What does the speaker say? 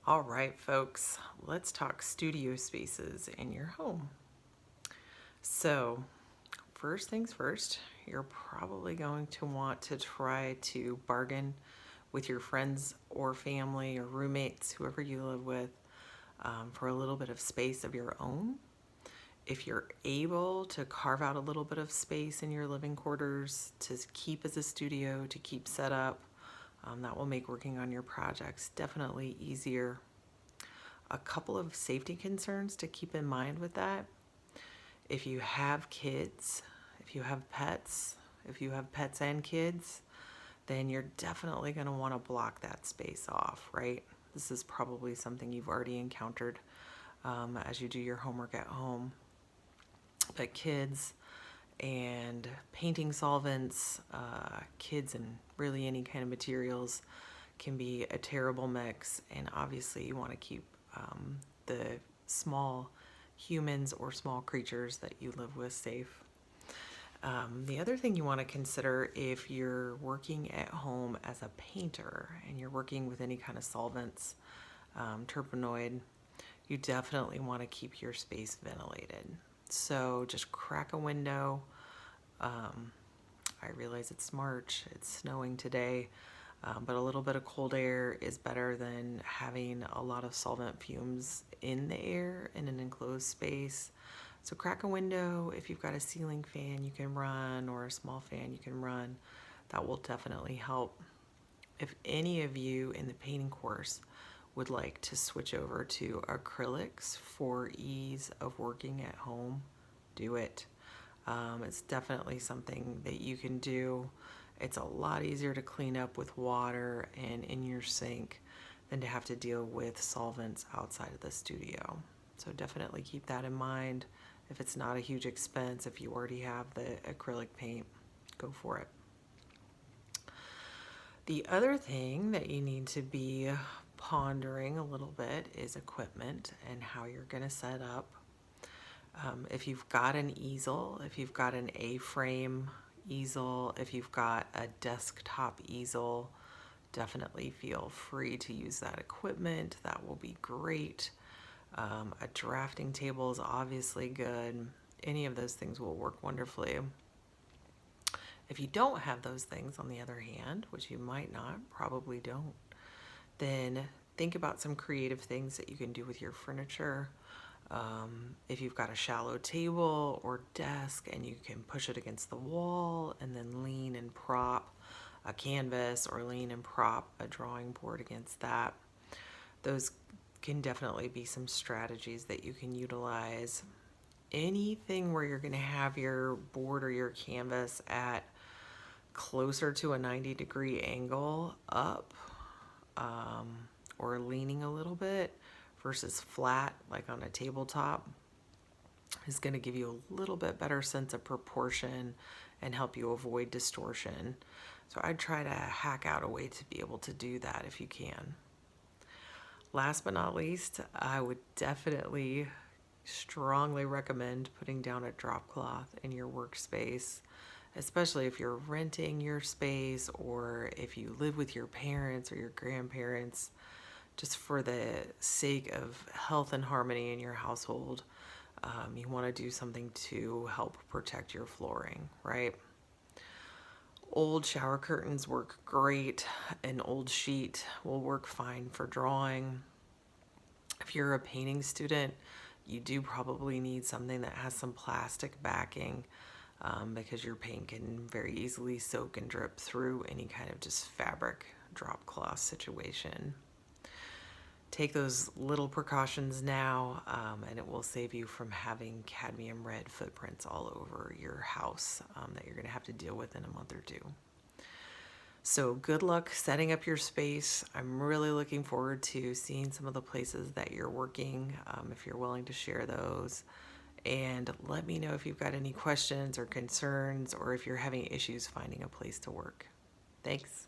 All right, folks, let's talk studio spaces in your home. So, first things first, you're probably going to want to try to bargain with your friends or family or roommates, whoever you live with, for a little bit of space of your own. If you're able to carve out a little bit of space in your living quarters to keep as a studio, to keep set up, that will make working on your projects definitely easier. A couple of safety concerns to keep in mind with that. If you have kids, if you have pets, if you have pets and kids, then you're definitely going to want to block that space off, right? This is probably something you've already encountered as you do your homework at home. But kids and painting solvents, kids and really any kind of materials can be a terrible mix, and obviously you want to keep the small humans or small creatures that you live with safe. The other thing you want to consider if you're working at home as a painter and you're working with any kind of solvents, Turpenoid, you definitely want to keep your space ventilated. So just crack a window. I realize it's March, it's snowing today, but a little bit of cold air is better than having a lot of solvent fumes in the air in an enclosed space. So crack a window. If you've got a ceiling fan you can run or a small fan you can run, that will definitely help. If any of you in the painting course would like to switch over to acrylics for ease of working at home, do it. It's definitely something that you can do. It's a lot easier to clean up with water and in your sink than to have to deal with solvents outside of the studio. So definitely keep that in mind. If it's not a huge expense, if you already have the acrylic paint, go for it. The other thing that you need to be pondering a little bit is equipment and how you're going to set up. If you've got an easel, if you've got an A-frame easel, if you've got a desktop easel, definitely feel free to use that equipment. That will be great. A drafting table is obviously good. Any of those things will work wonderfully. If you don't have those things, on the other hand, which you might not, probably don't, then think about some creative things that you can do with your furniture. If you've got a shallow table or desk and you can push it against the wall and then lean and prop a canvas or lean and prop a drawing board against that, those can definitely be some strategies that you can utilize. Anything where you're going to have your board or your canvas at closer to a 90-degree angle up, or leaning a little bit versus flat like on a tabletop is going to give you a little bit better sense of proportion and help you avoid distortion. So I'd try to hack out a way to be able to do that if you can. Last but not least, I would definitely strongly recommend putting down a drop cloth in your workspace, especially if you're renting your space or if you live with your parents or your grandparents, just for the sake of health and harmony in your household. You want to do something to help protect your flooring, right? Old shower curtains work great. An old sheet will work fine for drawing. If you're a painting student, you do probably need something that has some plastic backing, because your paint can very easily soak and drip through any kind of just fabric drop cloth situation. Take those little precautions now, and it will save you from having cadmium red footprints all over your house that you're going to have to deal with in a month or two. So good luck setting up your space. I'm really looking forward to seeing some of the places that you're working, if you're willing to share those. And let me know if you've got any questions or concerns or if you're having issues finding a place to work. Thanks.